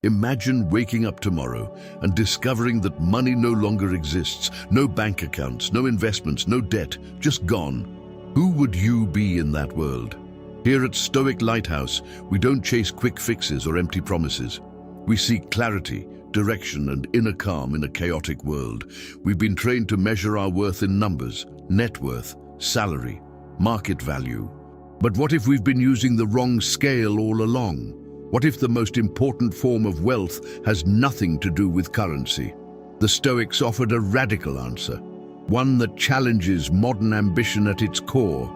Imagine waking up tomorrow and discovering that money no longer exists. No bank accounts, no investments, no debt, just gone. Who would you be in that world? Here at Stoic Lighthouse, we don't chase quick fixes or empty promises. We seek clarity, direction, and inner calm in a chaotic world. We've been trained to measure our worth in numbers, net worth, salary, market value. But what if we've been using the wrong scale all along? What if the most important form of wealth has nothing to do with currency? The Stoics offered a radical answer, one that challenges modern ambition at its core,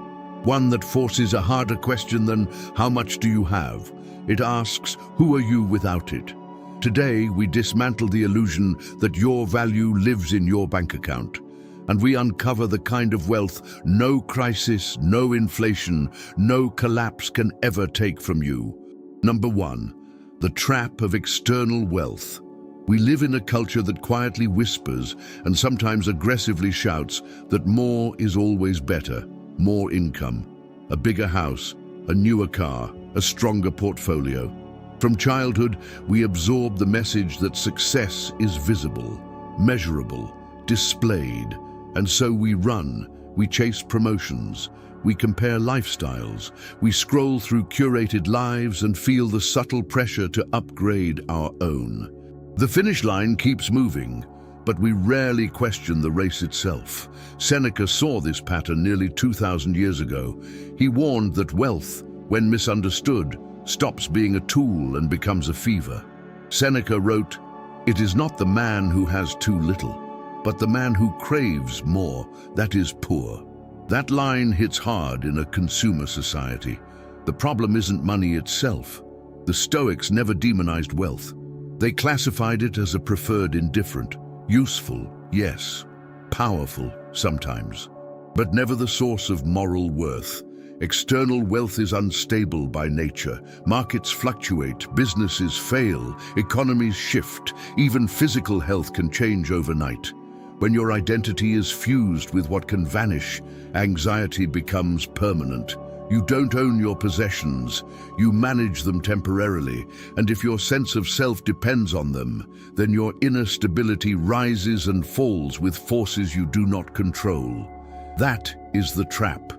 one that forces a harder question than how much do you have? It asks, who are you without it? Today, we dismantle the illusion that your value lives in your bank account, and we uncover the kind of wealth no crisis, no inflation, no collapse can ever take from you. Number 1, the trap of external wealth. We live in a culture that quietly whispers and sometimes aggressively shouts that more is always better. More income, a bigger house, a newer car, a stronger portfolio. From childhood, we absorb the message that success is visible, measurable, displayed, and so we run, we chase promotions, we compare lifestyles, we scroll through curated lives and feel the subtle pressure to upgrade our own. The finish line keeps moving, but we rarely question the race itself. Seneca saw this pattern nearly 2,000 years ago. He warned that wealth, when misunderstood, stops being a tool and becomes a fever. Seneca wrote, "It is not the man who has too little, but the man who craves more, that is poor." That line hits hard in a consumer society. The problem isn't money itself. The Stoics never demonized wealth. They classified it as a preferred indifferent, useful, yes, powerful sometimes, but never the source of moral worth. External wealth is unstable by nature. Markets fluctuate, businesses fail, economies shift, even physical health can change overnight. When your identity is fused with what can vanish, anxiety becomes permanent. You don't own your possessions, you manage them temporarily, and if your sense of self depends on them, then your inner stability rises and falls with forces you do not control. That is the trap.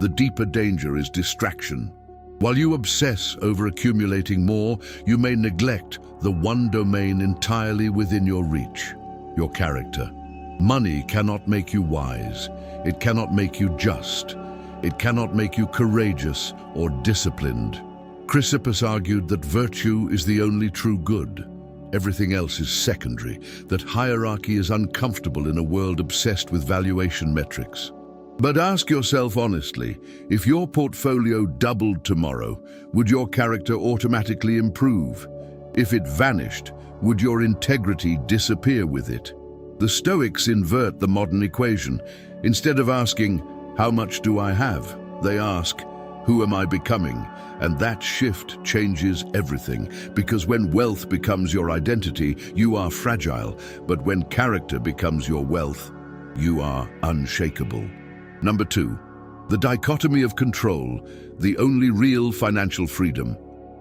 The deeper danger is distraction. While you obsess over accumulating more, you may neglect the one domain entirely within your reach, your character. Money cannot make you wise. It cannot make you just. It cannot make you courageous or disciplined. Chrysippus argued that virtue is the only true good. Everything else is secondary, that hierarchy is uncomfortable in a world obsessed with valuation metrics. But ask yourself honestly, if your portfolio doubled tomorrow, would your character automatically improve? If it vanished, would your integrity disappear with it? The Stoics invert the modern equation. Instead of asking, how much do I have? They ask, who am I becoming? And that shift changes everything, because when wealth becomes your identity, you are fragile, but when character becomes your wealth, you are unshakable. Number 2, the dichotomy of control, the only real financial freedom.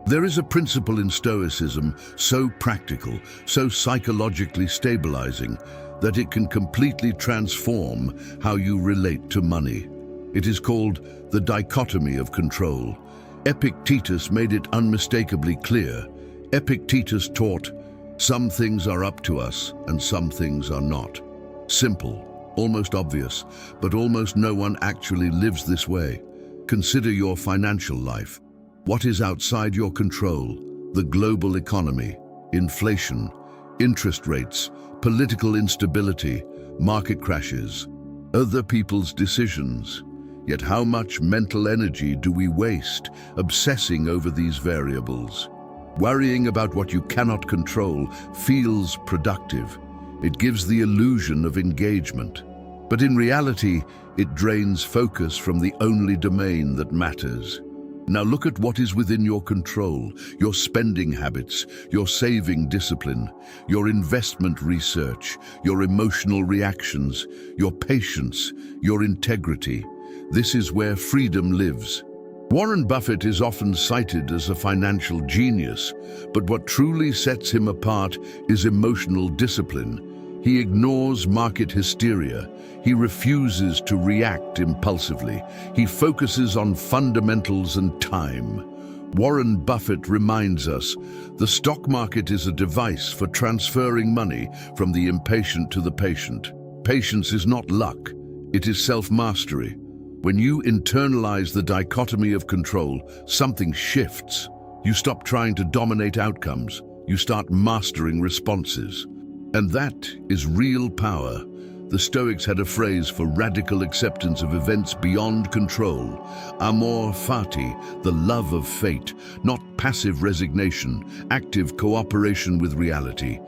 There is a principle in Stoicism so practical, so psychologically stabilizing, that it can completely transform how you relate to money. It is called the dichotomy of control. Epictetus made it unmistakably clear. Epictetus taught, some things are up to us and some things are not. Simple, almost obvious, but almost no one actually lives this way. Consider your financial life. What is outside your control? The global economy, inflation, interest rates, political instability, market crashes, other people's decisions. Yet how much mental energy do we waste obsessing over these variables? Worrying about what you cannot control feels productive. It gives the illusion of engagement. But in reality, it drains focus from the only domain that matters. Now look at what is within your control, your spending habits, your saving discipline, your investment research, your emotional reactions, your patience, your integrity. This is where freedom lives. Warren Buffett is often cited as a financial genius, but what truly sets him apart is emotional discipline. He ignores market hysteria. He refuses to react impulsively. He focuses on fundamentals and time. Warren Buffett reminds us, the stock market is a device for transferring money from the impatient to the patient. Patience is not luck, it is self-mastery. When you internalize the dichotomy of control, something shifts. You stop trying to dominate outcomes. You start mastering responses. And that is real power. The Stoics had a phrase for radical acceptance of events beyond control. Amor fati, the love of fate, not passive resignation, active cooperation with reality.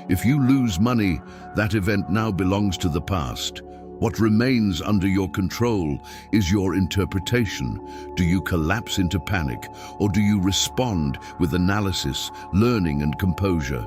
If you lose money, that event now belongs to the past. What remains under your control is your interpretation. Do you collapse into panic, or do you respond with analysis, learning, and composure?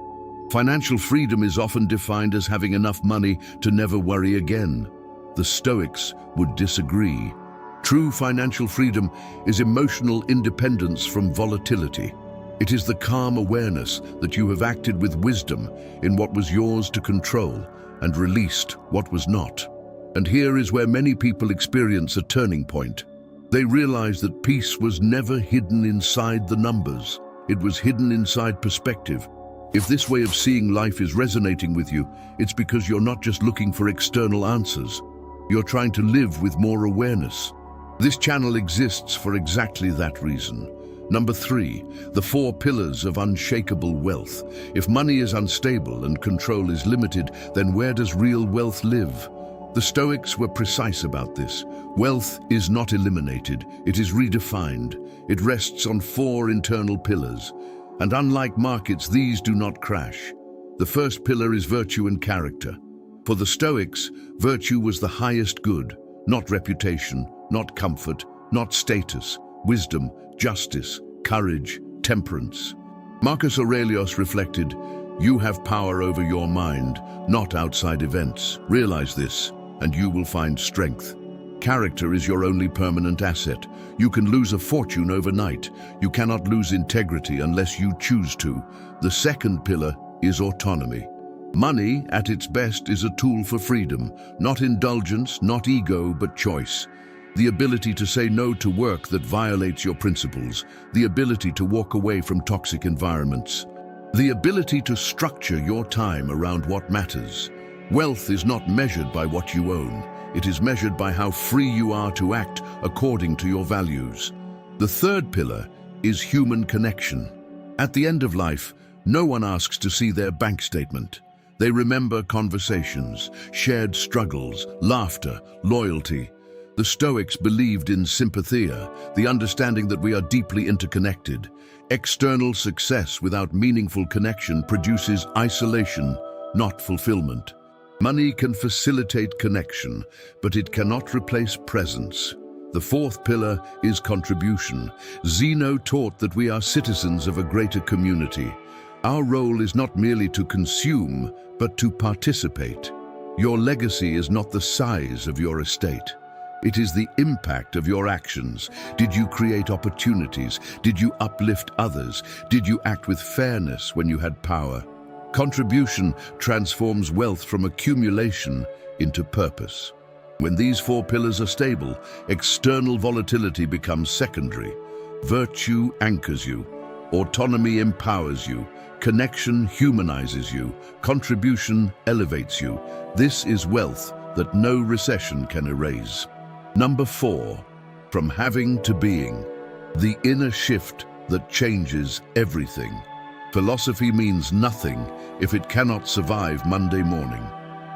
Financial freedom is often defined as having enough money to never worry again. The Stoics would disagree. True financial freedom is emotional independence from volatility. It is the calm awareness that you have acted with wisdom in what was yours to control and released what was not. And here is where many people experience a turning point. They realize that peace was never hidden inside the numbers. It was hidden inside perspective. If this way of seeing life is resonating with you, it's because you're not just looking for external answers. You're trying to live with more awareness. This channel exists for exactly that reason. Number 3, the 4 pillars of unshakable wealth. If money is unstable and control is limited, then where does real wealth live? The Stoics were precise about this. Wealth is not eliminated, it is redefined. It rests on 4 internal pillars. And unlike markets, these do not crash. The first pillar is virtue and character. For the Stoics, virtue was the highest good, not reputation, not comfort, not status, wisdom, justice, courage, temperance. Marcus Aurelios reflected, "You have power over your mind, not outside events. Realize this, and you will find strength." Character is your only permanent asset. You can lose a fortune overnight. You cannot lose integrity unless you choose to. The second pillar is autonomy. Money, at its best, is a tool for freedom, not indulgence, not ego, but choice. The ability to say no to work that violates your principles. The ability to walk away from toxic environments. The ability to structure your time around what matters. Wealth is not measured by what you own. It is measured by how free you are to act according to your values. The third pillar is human connection. At the end of life, no one asks to see their bank statement. They remember conversations, shared struggles, laughter, loyalty. The Stoics believed in sympathia, the understanding that we are deeply interconnected. External success without meaningful connection produces isolation, not fulfillment. Money can facilitate connection, but it cannot replace presence. The fourth pillar is contribution. Zeno taught that we are citizens of a greater community. Our role is not merely to consume, but to participate. Your legacy is not the size of your estate. It is the impact of your actions. Did you create opportunities? Did you uplift others? Did you act with fairness when you had power? Contribution transforms wealth from accumulation into purpose. When these 4 pillars are stable, external volatility becomes secondary. Virtue anchors you. Autonomy empowers you. Connection humanizes you. Contribution elevates you. This is wealth that no recession can erase. Number 4, from having to being. The inner shift that changes everything. Philosophy means nothing if it cannot survive Monday morning.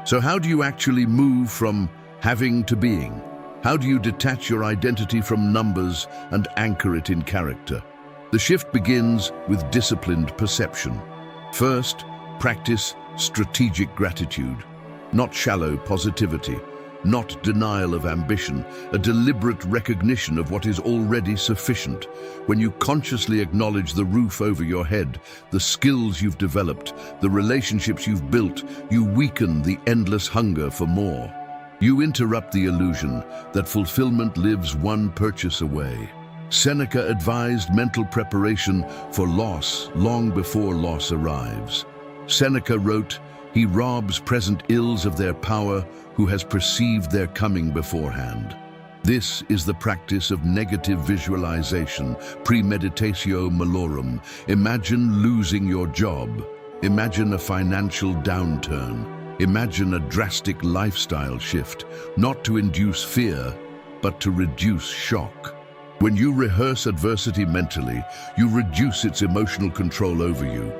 So how do you actually move from having to being? How do you detach your identity from numbers and anchor it in character? The shift begins with disciplined perception. First, practice strategic gratitude, not shallow positivity, not denial of ambition, a deliberate recognition of what is already sufficient. When you consciously acknowledge the roof over your head, the skills you've developed, the relationships you've built, you weaken the endless hunger for more. You interrupt the illusion that fulfillment lives one purchase away. Seneca advised mental preparation for loss long before loss arrives. Seneca wrote, "He robs present ills of their power who has perceived their coming beforehand." This is the practice of negative visualization, premeditatio malorum. Imagine losing your job. Imagine a financial downturn. Imagine a drastic lifestyle shift, not to induce fear, but to reduce shock. When you rehearse adversity mentally, you reduce its emotional control over you.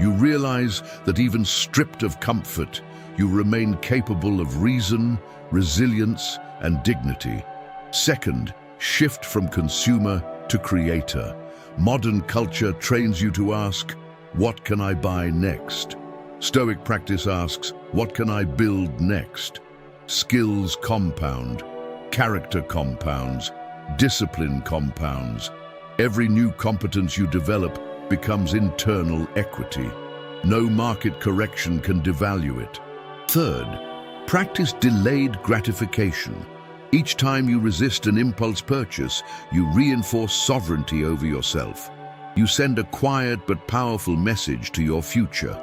You realize that even stripped of comfort, you remain capable of reason, resilience, and dignity. Second, shift from consumer to creator. Modern culture trains you to ask, "What can I buy next?" Stoic practice asks, "What can I build next?" Skills compound, character compounds, discipline compounds. Every new competence you develop becomes internal equity. No market correction can devalue it. Third, practice delayed gratification. Each time you resist an impulse purchase, you reinforce sovereignty over yourself. You send a quiet but powerful message to your future.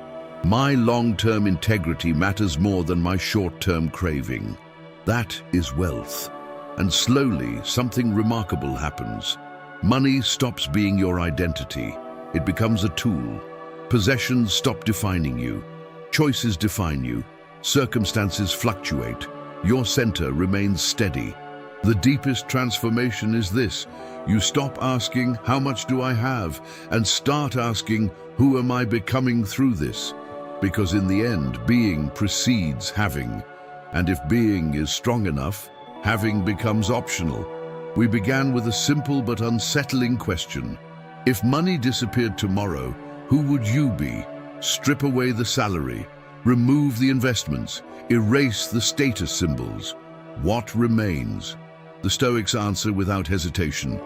My long-term integrity matters more than my short-term craving. That is wealth. And slowly, something remarkable happens. Money stops being your identity. It becomes a tool. Possessions stop defining you. Choices define you. Circumstances fluctuate. Your center remains steady. The deepest transformation is this. You stop asking, "How much do I have?" and start asking, "Who am I becoming through this?" Because in the end, being precedes having. And if being is strong enough, having becomes optional. We began with a simple but unsettling question. If money disappeared tomorrow, who would you be? Strip away the salary, remove the investments, erase the status symbols. What remains? The Stoics answer without hesitation.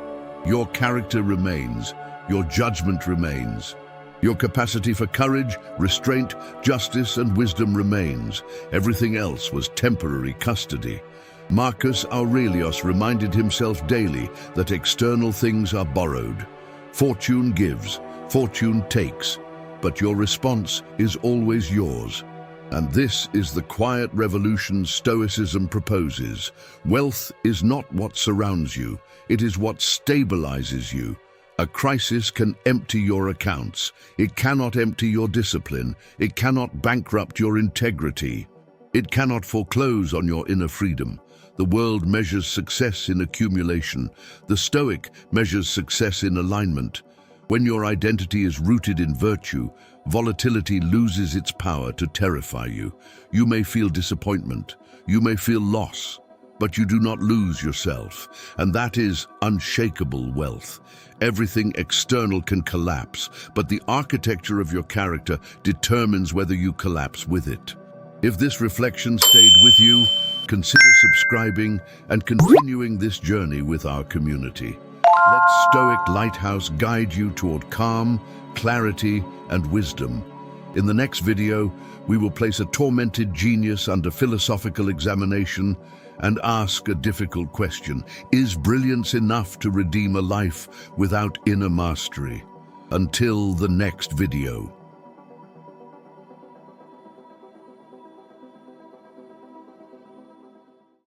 Your character remains, your judgment remains. Your capacity for courage, restraint, justice, and wisdom remains. Everything else was temporary custody. Marcus Aurelios reminded himself daily that external things are borrowed. Fortune gives, fortune takes, but your response is always yours. And this is the quiet revolution Stoicism proposes. Wealth is not what surrounds you, it is what stabilizes you. A crisis can empty your accounts. It cannot empty your discipline. It cannot bankrupt your integrity. It cannot foreclose on your inner freedom. The world measures success in accumulation. The Stoic measures success in alignment. When your identity is rooted in virtue, volatility loses its power to terrify you. You may feel disappointment. You may feel loss. But you do not lose yourself. And that is unshakable wealth. Everything external can collapse, but the architecture of your character determines whether you collapse with it. If this reflection stayed with you, consider subscribing and continuing this journey with our community. Let Stoic Lighthouse guide you toward calm, clarity, and wisdom. In the next video, we will place a tormented genius under philosophical examination and ask a difficult question. Is brilliance enough to redeem a life without inner mastery? Until the next video.